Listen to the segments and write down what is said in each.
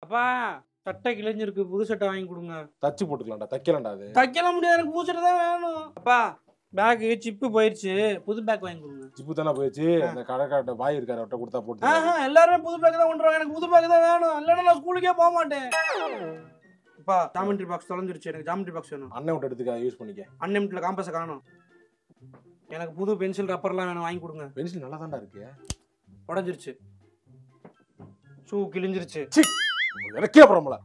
அப்பா சட்டை கிழிஞ்சிருக்கு, புது சட்டை வாங்கி கொடுங்க. தச்சு போட்டுக்கலாம்டா, தைக்கலாம்டா. அது தைக்கலாம் முடியாது, எனக்கு புது சட்டை தான் வேணும். அப்பா பேக் சிப்பு போயிடுச்சு, புது பேக் வாங்கி கொடுங்க. சிப்பு தானே போயிடுச்சு, அந்த கடைக்காட்ட பாய் இருக்காரு, அவர்கிட்ட கொடுத்தா போட்டு. எல்லாருமே புது பேக் தான் கொண்டுருவாங்க, எனக்கு புது பேக் தான் வேணும், இல்லைன்னா நான் ஸ்கூலுக்கே போக மாட்டேன். அப்பா ஜாமெட்ரி பாக்ஸ் தொலைஞ்சிருச்சு, எனக்கு ஜாமெட்ரி பாக்ஸ் வேணும். அண்ணன் விட்டு எடுத்துக்க, யூஸ் பண்ணிக்க. அன்லிமிட்ல காம்பஸை காணும். எனக்கு புது பென்சில் ரப்பர்லாம் வேணும், வாங்கி கொடுங்க. பென்சில் நல்லா தான்டா இருக்கு. உடஞ்சிருச்சு, ஷூ கிழிஞ்சிருச்சு. எனக்கே அப்புறம்ல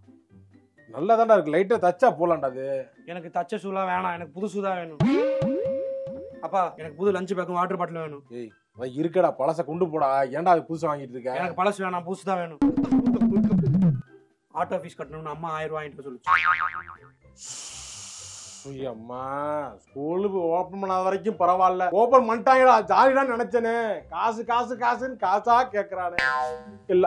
நல்லா தான்டா இருக்கு, லைட்டா தச்சா போலாம்டா. அது எனக்கு தச்ச ஷூலாம் வேணாம், எனக்கு புது ஷூ தான் வேணும். அப்பா எனக்கு புது லஞ்ச் பேக்கும் வாட்டர் பாட்டில் வேணும். ஏய் அதான் இருக்கடா, பழச கொண்டு போடா, ஏன்டா அது புதுசு வாங்கிட்டு இருக்க? எனக்கு பழசு வேணாம், புதுசு தான் வேணும். ஆட்டோ ஃபீஸ் கட்டணும்னு அம்மா 1000 ரூபாய் வாங்கிட்டு சொல்லுச்சு. அம்மா ஸ்கூலுக்கு ஓபன் பண்ணாத வரைக்கும் பரவாயில்ல, ஓபன் பண்ணிட்டாங்கடா, ஜாலிதான் நினைச்சேனே. காசு காசு காசுன்னு காசா கேக்குறானே. இல்ல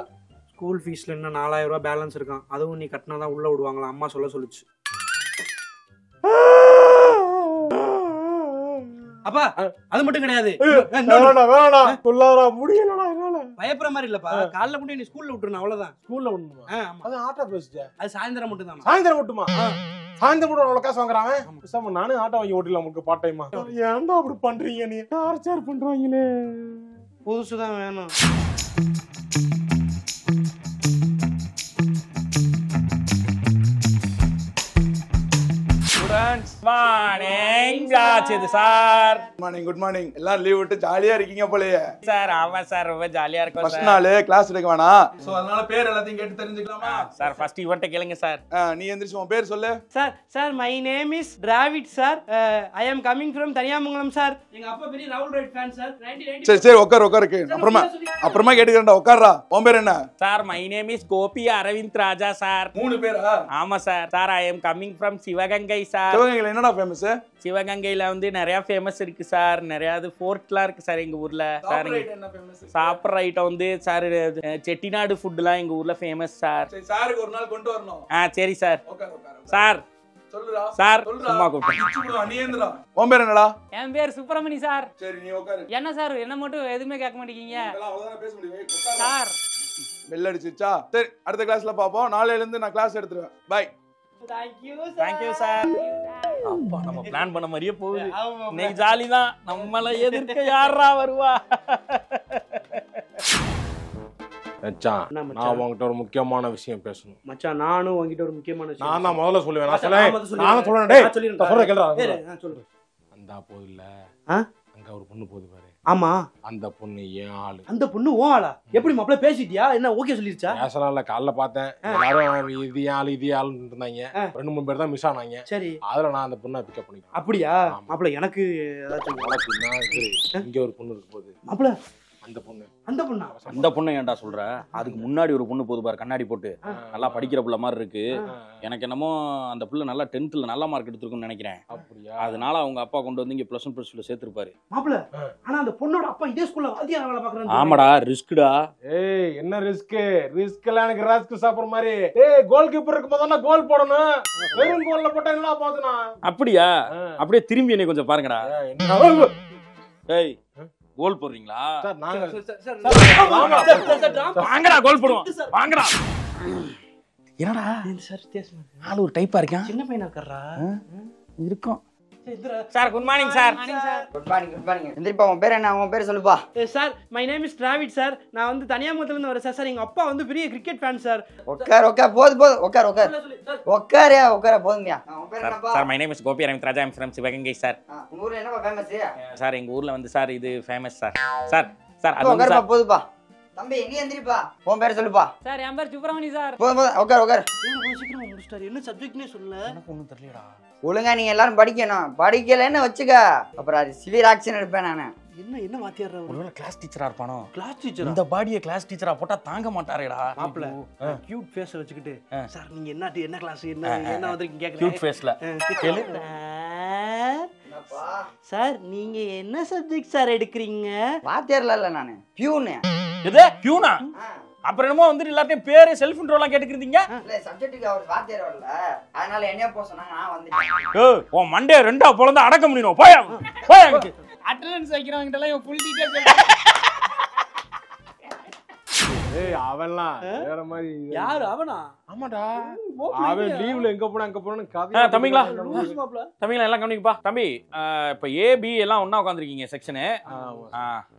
ஸ்கூல் ஃபீஸ்ல இன்னும் 4000 ரூபாய் பேலன்ஸ் இருக்கான், அதுவும் நீ கட்டினா தான் உள்ள விடுவாங்களா, அம்மா சொல்லுச்சு. அப்பா அது மட்டும் கிடையாது, பயப்படுற மாதிரி இல்லப்பா, காலைல மட்டும் நீ ஸ்கூல்ல விட்டுருணும், அவ்வளவுதான். ஸ்கூல்ல ஒண்ணுமா? அது ஆட்டோ பேசிச்ச, அது சாயந்தரம் மட்டும் தான். சாயந்தரம் மட்டுமா? சாயந்தரம் கூட அவ்வளவு காசு வாங்குறான். நானும் ஆட்டோ வாங்கி ஓட்டலாம் உங்களுக்கு பார்ட் டைமா. ஏன்டா அப்படி பண்றீங்க, நீ டார்ச்சர் பண்றாங்களே. புதுசுதான் வேணும். Good morning. எல்லாம் லீவ் விட்டு ஜாலியா இருக்கீங்க போலயே சார். ஆமா சார், ரொம்ப ஜாலியா இருக்கும். ஃபர்ஸ்ட் நாள் கிளாஸ் எடுக்க வேணாம், சோ அதனால பேர் எல்லாத்தையும் கேட்டு தெரிஞ்சுக்கலாமா சார்? ஃபர்ஸ்ட் இவன்ட்ட கேளுங்க சார். நீ எந்திரிச்சு உன் பேர் சொல்லு. Sir my name is Dravid sir, I am coming from Thaniyamangalam sir. எங்க அப்பா பெரிய ராகுல் ரைட் ஃபேன் சார். சரி உட்காரு. அப்புறமா கேட்டுக்கிறேன்டா, உட்கார்றா. உன் பேர் என்ன? Sir my name is Gopi Aravind Raja sir. 3 பேரா? ஆமா sir. Sir I am coming from Sivaganga sir. சிவகங்கையில என்னடா ஃபேமஸ்? சிவகங்கையில வந்து நிறைய ஃபேமஸ் இருக்கு சார், நிறைய ஃபோர்ட்லாம் இருக்கு சார் எங்க ஊர்ல. சார் சாப்பிட்ற ஐட்டம் வந்து சார் செட்டிநாடு ஃபுட்லாம் எங்க ஊர்ல ஃபேமஸ் சார். சாருக்கு ஒரு நாள் கொண்டு வரணும். சரி சார். சார் சொல்லுடா சார். சும்மா கூப்பிடு. நீ ஏந்திரா. உன் பேர் என்னடா? என் பேர் சுப்பிரமணி சார். சரி நீ உட்காரு. என்ன சார் என்ன மட்டும் எதுவுமே கேட்க மாட்டேங்கீங்க அவ்வளவுதானே பேச முடியும் சார்? பெல் அடிச்சிச்சா? சரி அடுத்த கிளாஸ்ல பாப்போம். நாளையில இருந்து நான் கிளாஸ் எடுத்துருவேன். பை. Thank you sir. அப்பா நம்ம பிளான் பண்ண மாதிரியே போகுது. இன்னைக்கு ஜாலி தான், நம்மள எதிர்க்க யாரா வருவா? மச்சான் நான் உன்கிட்ட ஒரு முக்கியமான விஷயம் பேசணும். மச்சான் நானும் உன்கிட்ட ஒரு முக்கியமான விஷயம். நான் தான் முதல்ல சொல்லுவேன். நான் சொல்றேன். டேய் சொல்றேன் கேளுடா. சொல்லு. அந்த போது இல்ல, அங்க ஒரு பொண்ணு போகுது பாரு. ஆமா அந்த பொண்ணு ஏன் ஆளு. அந்த பொண்ணு ஓ ஆளா? எப்படி மாப்ள பேசிட்டியா? என்ன ஓகே சொல்லிருச்சா? பேசலாம் இல்ல, காலைல பார்த்தேன் எல்லாரும் இது ஆளுன்னு இருந்தாங்க. 2-3 பேர் தான் மிஸ் ஆனாங்க. சரி அதுல நான் அந்த பொண்ணை பிக்கப் பண்ணிக்கிறேன். அப்படியா மாப்ள? எனக்கு ஏதாச்சும் இங்க ஒரு பொண்ணு இருக்கு போகுது மாப்ள. அந்த பொண்ணு ஏன்டா சொல்ற? அதுக்கு முன்னாடி ஒரு பொண்ணு போது பாரு, கண்ணாடி போட்டு, நல்லா படிக்கிற பிள்ளை மாதிரி இருக்கு. எனக்கு என்னமோ அந்த பிள்ளை நல்லா 10th நல்ல மார்க் எடுத்துருக்குன்னு நினைக்கிறேன். அப்படியா? அதனால அவங்க அப்பா கொண்டு வந்து இங்க +1 +2 சேர்த்திருப்பாரு. மாப்ள ஆனா அந்த பொண்ணோட அப்பா இதே ஸ்கூல்ல வாத்தியாரா வேலை பார்க்கறாரு. ஆமாடா, ரிஸ்க்டா. ஏய் என்ன ரிஸ்க் எல்லாம் எனக்கு ராஸ்க் சாப்பிடுற மாதிரி. ஏய் கோல் கீப்பர் இருக்கும்போது கோல் போடணும், வெறும் கோல்ல போட்டா என்னடா போதுனா? அப்படியா? அப்படியே திரும்பி என்னை கொஞ்சம் பாருங்கடா. ஏய் கோல் போடுறீங்களா? சார் நாங்க வாங்கடா கோல் போடுவோம், வாங்கடா. என்னடா சார் வித்தியாசமா ஆளு ஒரு டைப்பா இருக்கான். சின்ன பையனா இருக்கறா இருக்கும். Sir good morning sir. Good morning. எந்திரிப்பா. உன் பேர் என்ன? உன் பேர் சொல்லுப்பா. Sir my name is Dravid sir. நான் வந்து தனியாமங்கலத்துல இருந்து வரேன் சார். எங்க அப்பா வந்து பெரிய கிரிக்கெட் ஃபேன் சார். உட்கார் போதும். உட்கார் போதுங்கயா. உன் பேர் என்னப்பா? Sir my name is Gopi Aravind Raja, I am from Sivaganga sir. உங்க ஊர்ல என்னப்பா ஃபேமஸ்? சார் எங்க ஊர்ல வந்து சார் இது ஃபேமஸ் சார். சார் அது உட்கார் சார். போதுப்பா தம்பி, நீ எந்திரிப்பா. உன் பேர் சொல்லுப்பா. சார் என் பேர் சுப்பிரமணி சார். போதும் உட்கார். சீக்கிரம் முடிச்சிட்டாரு. என்ன சப்ஜெக்ட்னே சொல்லல. எனக்கு ஒண்ணும் தெரியலடா. ஒழுங்கா நீங்க எல்லாரும் படிக்கணும். படிக்கலன்னு வச்சுக்க அப்புறம் அது சிவியர் ஆக்ஷன் எடுப்பேன் நானு. என்ன வாத்தியாரா? ஒருவேளை கிளாஸ் டீச்சரா இருப்பானோ? கிளாஸ் டீச்சரா? இந்த பாடியை கிளாஸ் டீச்சரா போட்டா தாங்க மாட்டாரேடா. மாப்ள கியூட் ஃபேஸ் வச்சுக்கிட்டு சார் நீங்க என்ன கிளாஸ் என்ன வந்திருக்கீங்க கேக்குறேன். கியூட் ஃபேஸ்ல கேளு. சார் நீங்க என்ன சப்ஜெக்ட் சார் எடுக்கிறீங்க? வாத்தியார்ல இல்ல நானு பியூன். எது பியூனா? அப்புறம் என்னமோ வந்து எல்லாத்தையும் பேரு செல்ஃப் இன்ட்ரோலாம் கேட்டுக்கிறீங்க. இல்ல சப்ஜெக்ட்டுக்கு அவர் வாத்தியார் வரல, அதனால என்னைய போக சொன்னாங்க, நான் வந்துட்டேன். ஏய் உன் மண்டே ரெண்டா பொளந்து அடக்க முடியும். போய் அட்டெண்டன்ஸ் வைக்கிறவங்க கிட்ட எல்லாம் ஃபுல் டீடைல்ஸ் ஏய் அவன்லாம் வேற மாதிரி யாரு அவனா? ஆமாடா அவன் லீவ்ல எங்க போனா அங்க போனான்னு கதை தம்பிங்களா லூசு மாப்ள. தம்பிங்களா எல்லாம் கவனிக்கப்பா. தம்பி இப்ப ஏ பி எல்லாம் ஒண்ணா உட்காந்துருக்கீங்க செக்ஷனு.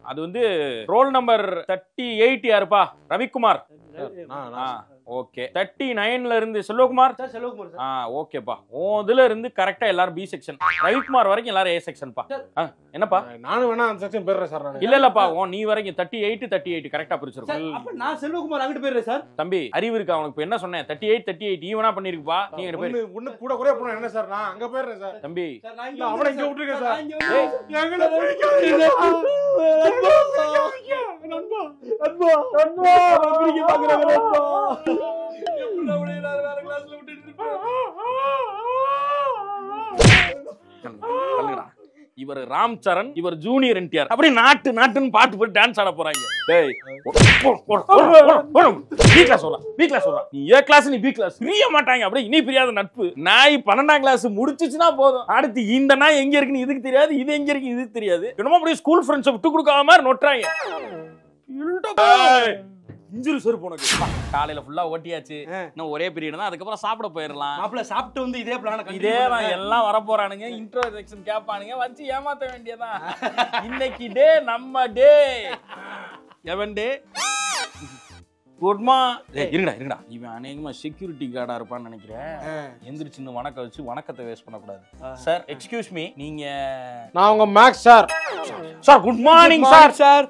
அது வந்து ரோல் நம்பர் 38 யாருப்பா? ரவிக்குமார். ஓகே. 39ல இருந்து செல்வகுமார். Sir Selvakumar sir. ஓகேப்பா. இதுல இருந்து கரெக்டா எல்லாரும் பி செக்ஷன், ரவிக்குமார் வரைக்கும் எல்லாரும் ஏ செக்ஷன்பா. என்னப்பா? நானும் வேணா அந்த செக்ஷன் போயிடுறேன் சார். நான் இல்லப்பா நீ வரைக்கும் 38 கரெக்டா பிரிச்சிருக்கோம். அப்ப நான் செல்வகுமார் அங்கிட்டு போயிடுறேன் சார். தம்பி அறிவு இருக்கா உனக்கு? என்ன சொன்னேன்? 38 ஈவனா பண்ணிருக்குப்பா. நீ எங்க போய் ஒண்ணு கூட குறைய போனா என்ன சார்? நான் அங்க போயிடுறேன் சார். தம்பி சார் நான் இல்ல அவனை இங்க விட்டுருக்கேன் சார். எங்கல நண்பா நண்பா நண்பா பிரிக்க பாக்குறாங்க நண்பா. வேற கிளாஸ்ல விட்டுட்டு இவர் ராம் சரண், இவர் ஜூனியர் என்டிஆர். அப்படி நாட்டுன்னு பாட்டு போட்டு டான்ஸ் ஆட போறாங்க. டேய் பி கிளாஸ் சொல்றா. நீ ஏ கிளாஸ் நீ பி கிளாஸ் பிரிய மாட்டாங்க. அப்படியே இனி பிரியாத நட்பு. நாய் 12ஆம் கிளாஸ் முடிச்சுச்சுன்னா போதும். அடுத்து இந்த நாய் எங்க இருக்குன்னு இதுக்கு தெரியாது, இது எங்க இருக்கு இதுக்கு தெரியாது. என்னமோ அப்படியே ஸ்கூல் ஃப்ரெண்ட்ஸை விட்டு கொடுக்காம மாதிரி நொட்டுறாங்க. இன்ஜுரி சரி போனக்கு காலையில ஃபுல்லா ஓட்டியாச்சு. இன்னும் ஒரே பீரியட் தான், அதுக்கப்புறம் சாப்பிட போயிடலாம். மாப்ள சாப்பிட்டு வந்து இதே பிளான இதே தான் எல்லாம் வர போறானுங்க. இன்ட்ரோடக்ஷன் கேட்பானுங்க, வச்சு ஏமாத்த வேண்டியதான். இன்னைக்கு டே நம்ம டே எவன் டே குட்மா. இருங்கடா இவன் அநேகமா செக்யூரிட்டி கார்டா இருப்பான்னு நினைக்கிறேன். எந்திரிச்சு வணக்கம் வச்சு வணக்கத்தை வேஸ்ட் பண்ணக்கூடாது. சார் எக்ஸ்கியூஸ் மீ, நீங்க? நான் உங்க maths sir. Sir good morning sir.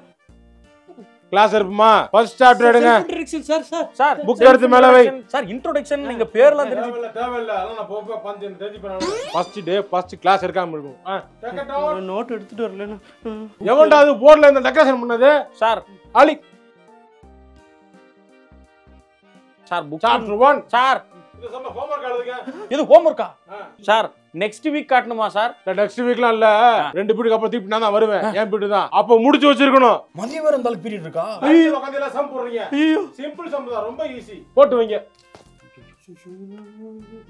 Class இருப்புமா? ஃபர்ஸ்ட் சாப்டர் எடுங்க. Introduction sir. சார் புக் எடுத்து மேல வை. சார் இன்ட்ரோடக்ஷன் நீங்க பேர்லாம் தெரிஞ்சு தேவையில்ல. அதெல்லாம் நான் போக பஞ்சு தெரிஞ்சு பண்ணணும். ஃபர்ஸ்ட் டே ஃபர்ஸ்ட் கிளாஸ் இருக்காம இருக்கும். நோட் எடுத்துட்டு வரலனா எவன்டா அது போர்ட்ல இந்த டெக்கரேஷன் பண்ணது? சார் ஆலி சார் புக் சாப்டர் 1 சார். இது சம்ம ஹோம்வொர்க் எழுதுங்க. இது ஹோம்வொர்க்கா சார்? நெக்ஸ்ட் வீக் காட்டணுமா சார்? நெக்ஸ்ட் வீக்லாம் இல்ல, 2 பீரியட் அப்புறம் திருப்பி நான் தான் வருவேன். ஏன் பீரியட் தான் அப்ப முடிச்சு வச்சிருக்கணும். மதியம் வரை இருந்தாலும் பீரியட் இருக்கா? உட்கார்ந்து எல்லாம் சம் போடுறீங்க. சிம்பிள் சம் தான், ரொம்ப ஈஸி. போட்டு வைங்க.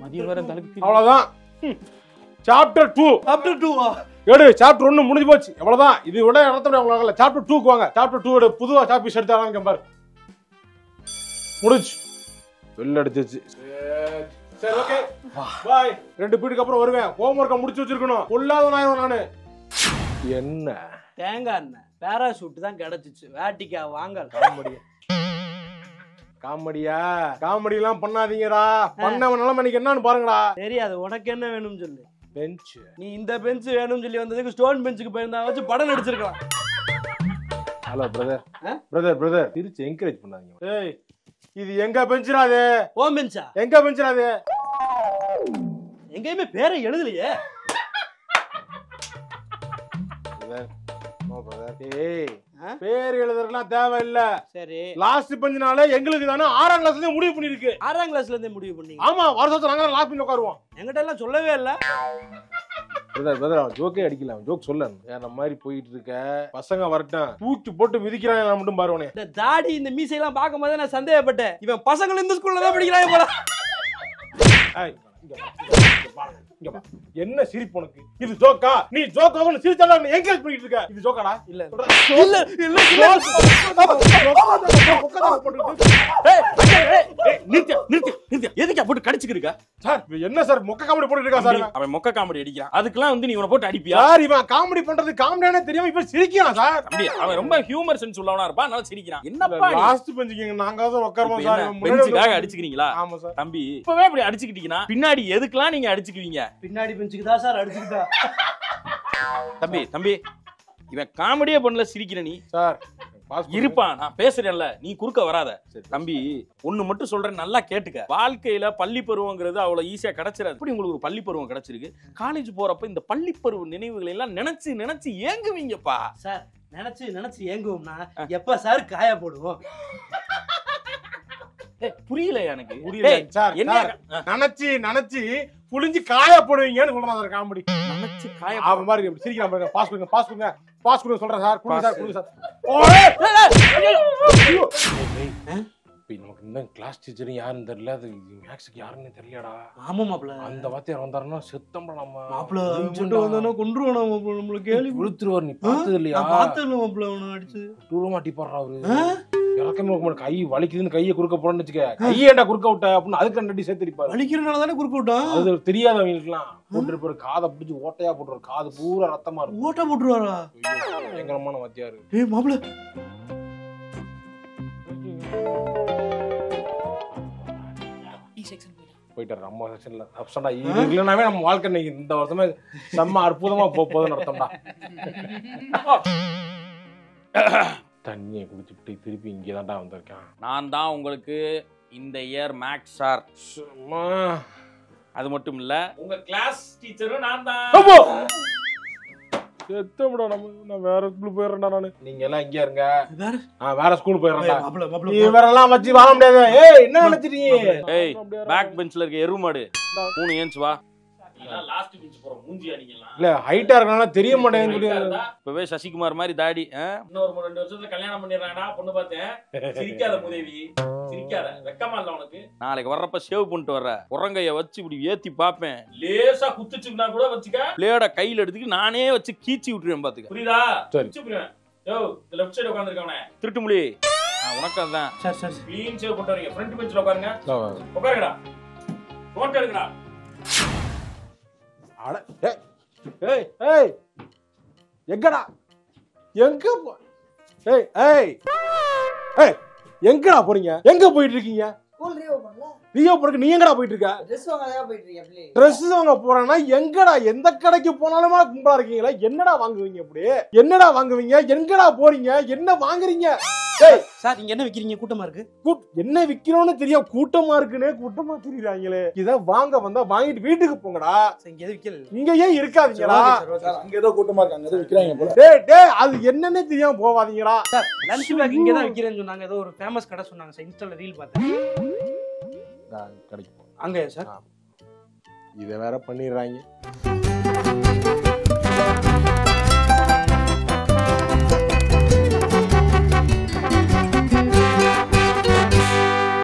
மதியம் வரை இருந்தாலும் அவ்வளவுதான். சாப்டர் 2 சாப்டர் 2 எடு. சாப்டர் 1 முடிஞ்சு போச்சு. அவ்வளவுதான். இது விட நடத்த உங்களுக்கு சாப்டர் 2க்கு வாங்க. சாப்டர் 2 ஓட புதுவா டாபிக் எடுத்தாங்க பாரு. முடிஞ்சு வெள்ள அடிச்சிச்சு. சரி ஓகே பை. 2 பீரியட்க்கு அப்புறம் வருவேன். ஹோம்வொர்க்க முடிச்சு வச்சிருக்கணும். கொல்லாத நானு. என்ன தேங்காய் எண்ணெய் பாராசூட் தான் கிடைச்சிச்சு. வேட்டிக்கா வாங்க. காமெடி எல்லாம் பண்ணாதீங்கடா. பண்ணவன் நிலைமைக்கு என்னன்னு பாருங்கடா. தெரியாது உனக்கு என்ன வேணும்னு சொல்லு. பெஞ்ச். நீ இந்த பெஞ்ச் வேணும்னு சொல்லி வந்ததுக்கு ஸ்டோன் பெஞ்சுக்கு போயிருந்தா வச்சு படம் நடிச்சிருக்கலாம். ஹலோ பிரதர் திருச்சி என்கரேஜ் பண்ணாதீங்க. ஏய் இது எங்க பெஞ்சுடா? அது ஓம் பெஞ்சா? எங்க பெஞ்சுடா? அது எங்கேயுமே பேரை எழுதலையே. பேர் எழுதுறதுலாம் தேவையில்ல. சரி லாஸ்ட் பெஞ்சுனால எங்களுக்கு தானே 6ஆம் கிளாஸ்ல முடிவு பண்ணிருக்கு. 6ஆம் கிளாஸ்ல இருந்தே முடிவு பண்ணீங்க? ஆமா, வருஷத்துல நாங்க லாஸ்ட் பெஞ்ச் உட்காருவோம். என்கிட்ட எல்லாம் சொல்லவே இல்ல. பிரதர் ஜோக்கே அடிக்கல. ஜோக் சொல்ல வேற மாதிரி போயிட்டு இருக்க. பசங்க வரட்டும், தூக்கி போட்டு மிதிக்கிறாங்க மட்டும் பாருவனே. இந்த தாடி இந்த மீசை எல்லாம் பார்க்கும் போது நான் சந்தேகப்பட்டேன், இவன் பசங்களும் இந்த ஸ்கூல்ல தான் படிக்கிறாங்க போல. என்ன சிரிப்பு உனக்கு? இது ஜோக்கா? நீ ஜோக்காக சிரிச்சால என்கரேஜ் பண்ணிட்டு இருக்க. இது ஜோக்காடா? இல்ல எதுக்கு போட்டு கடிச்சுக்கிருக்க சார்? என்ன சார் மொக்க காமெடி போட்டுட்டு இருக்கா சார்? அவன் மொக்க காமெடி அடிக்கிறான். அதுக்கெல்லாம் வந்து நீ இவனை போட்டு அடிப்பியா? சார் இவன் காமெடி பண்றது காமெடியானே தெரியாம இப்ப சிரிக்கிறான் சார். அப்படியே அவன் ரொம்ப ஹியூமர் சென்ஸ் உள்ளவனா இருப்பான், அதனால சிரிக்கிறான். என்னப்பா லாஸ்ட் பெஞ்சுக்கு நாங்க தான் உட்காருவோம் சார். பெஞ்சுக்காக அடிச்சுக்கிறீங்களா? ஆமா சார். தம்பி இப்பவே இப்படி அடிச்சுக்கிட்டீங்கன்னா பின்னாடி எதுக்கெல்லாம் நீங்க அடிச்சுக்குவீங்க? பின்னாடி பெஞ்சுக்கு தான் சார் அடிச்சுக்கிட்டா. தம்பி இவன் காமெடியே பண்ணல, சிரிக்கிற நீ சார் இருப்பான். நான் பேசுறேன்ல, நீ குறுக்க வராத. தம்பி ஒண்ணு மட்டும் சொல்றேன், நல்லா கேட்டுக்க. வாழ்க்கையில பள்ளி பருவங்கிறது அவ்வளவு ஈஸியா கிடைச்சிடாது. இப்படி உங்களுக்கு ஒரு பள்ளி பருவம் கிடைச்சிருக்கு. காலேஜ் போறப்ப இந்த பள்ளி பருவ நினைவுகளை எல்லாம் நினைச்சு ஏங்குவீங்கப்பா. சார் நினைச்சு ஏங்குவோம்னா எப்ப சார் காய போடுவோம்? புரியல எனக்கு. புரியல சார். என்ன நினைச்சு புளிஞ்சு காய போடுவீங்கன்னு சொல்றான் சார். காமெடி நினைச்சு காய அவன் மாதிரி எப்படி சிரிக்கிறான் பாருங்க. பாஸ் கொடுங்க சொல்றேன் சார். கொடுங்க சார். நமக்கு இன்னும் கிளாஸ் டீச்சர் யாருன்னு தெரியல. அது மேக்ஸுக்கு யாருன்னு தெரியலடா. ஆமா மாப்ள. அந்த வாத்தியார் வந்தாருன்னா செத்தம்பட நம்ம மாப்ள. வந்தானோ கொன்றுவானோ மாப்ள. நம்மள கேலி விழுத்துருவார். நீ பார்த்தது இல்லையா? பார்த்தது இல்ல மாப்ள. அவன அடிச்சு டூரமா டிப்பாறா அவரு. இறக்கமே வைக்க மாட்டேன். கை வலிக்குதுன்னு கையை குறுக்க போறேன்னு வச்சுக்க, கையை ஏன்டா குறுக்க விட்ட அப்படின்னு அதுக்கு 2 அடி சேர்த்துருப்பாரு. வலிக்கிறனால தானே குறுக்க விட்டான். அது தெரியாதவங்களுக்குலாம் போட்டுருப்பாரு. காதை பிடிச்சி ஓட்டையா போட்டுருவாரு. காது பூரா ரத்தமா இருக்கும். ஓட்ட போட்டுருவாரா? பயங்கரமான வாத்தியாரு. ஏய் மாப்பிள, போயிட்டாரு நம்ம செக்ஷன்ல. அப்சண்டா இது இல்லைனாவே நம்ம வாழ்க்கை இன்னைக்கு இந்த வருஷமே செம்ம அற்புதமா போகுதுன்னு அர்த்தம்டா. தண்ணியை குடிச்சுட்டு திருப்பி இங்கே தான்டா வந்திருக்கான். நான் தான் உங்களுக்கு இந்த இயர் மேக்ஸ் சார். சும்மா அது மட்டும் இல்ல, உங்க கிளாஸ் டீச்சரும் நான் தான். செத்தம்டா நான் வேற ஸ்கூல் போயிடுறேன்டா நானு. நீங்க எல்லாம் இங்க இருங்க, வேற நான் வேற ஸ்கூல் போயிடுறேன்டா. மாப்பிள மாப்பிள நீ வேற எல்லாம் வச்சு வாழ முடியாது. ஏய் என்ன நினைச்சிட்டீங்க? ஏய் பேக் பெஞ்ச்ல இருக்க எருமாடு 3 ஏன்ச் வா. நீங்க லாஸ்ட் பெஞ்ச் போற மூஞ்சி அடிக்கலாம். இல்ல ஹைட்டா இருக்கனால தெரிய மாட்டேங்குது. இப்பவே சசிகுமார் மாதிரி தாடி. இன்னொரு 2 வருஷத்துல கல்யாணம் பண்ணிடுறாங்கடா. பொண்ணு பார்த்தேன். சிரிக்காத முதேவி, சிரிக்காத. வெக்கமா இல்ல உனக்கு? நாளைக்கு வர்றப்ப சேவ் பண்ணிட்டு வர்ற உரங்கைய வச்சு இப்படி ஏத்தி பாப்பேன். லேசா குத்துச்சுன்னா கூட வச்சுக்க, பிளேட கையில எடுத்துட்டு நானே வச்சு கீச்சி விட்டுருவேன். பாத்துக்க, புரியுதா? குச்சிப்புறேன். யோ லெஃப்ட் சைடு உட்கார்ந்திருக்கவனே திருட்டுமுலி, உனக்கு அதான். சரி சரி க்ளீன் சேவ் பண்ணிட்டு வரீங்க. ஃப்ரண்ட் பெஞ்ச்ல உட்காருங்க. உட்காருங்கடா. நோட் எடுங்கடா. அட ஏய் ஏய் ஏய் எங்கடா எங்க ஏய் ஏய் ஏய் எங்கடா போறீங்க? எங்க போயிட்டு இருக்கீங்க? ஸ்கூல் ரீஓபன் பண்ணல. ரீஓபனுக்கு நீ எங்கடா போயிட்டு இருக்க? ட்ரெஸ் வாங்கறதா போயிட்டு இருக்கேன் அப்படி. ட்ரெஸ் வாங்க போறேன்னா எங்கடா? எந்த கடைக்கு போனாலுமா கும்பலா இருக்கீங்களா? என்னடா வாங்குவீங்க அப்படி? என்னடா வாங்குவீங்க? எங்கடா போறீங்க? என்ன வாங்குறீங்க? ஏய் சார், இங்க என்ன விக்கிறீங்க? கூட்டமா இருக்கு. என்ன விக்கிறோம்னு தெரியும். கூட்டமா இருக்குன்னு கூட்டமா திரிறாங்களே. இத வாங்க வந்தா வாங்கிட்டு வீட்டுக்கு போங்கடா. இங்க எது விக்கல. இங்க ஏன் இருக்காதீங்களா? அங்க ஏதோ கூட்டமா இருக்காங்க, ஏதோ விக்கிறாங்க போல. டேய் டேய் அது என்னன்னே தெரியாம போவாதீங்கடா. சார் லஞ்ச் பேக் இங்க தான் விக்கிறேன்னு சொன்னாங்க. ஏதோ ஒரு ஃபேமஸ் கடை சொன்னாங்க சார். இன்ஸ்டால ரீல் பார்த்தேன். கடைக்கு போ. அங்க சார் இத வேற பண்ணிடுறாங்க.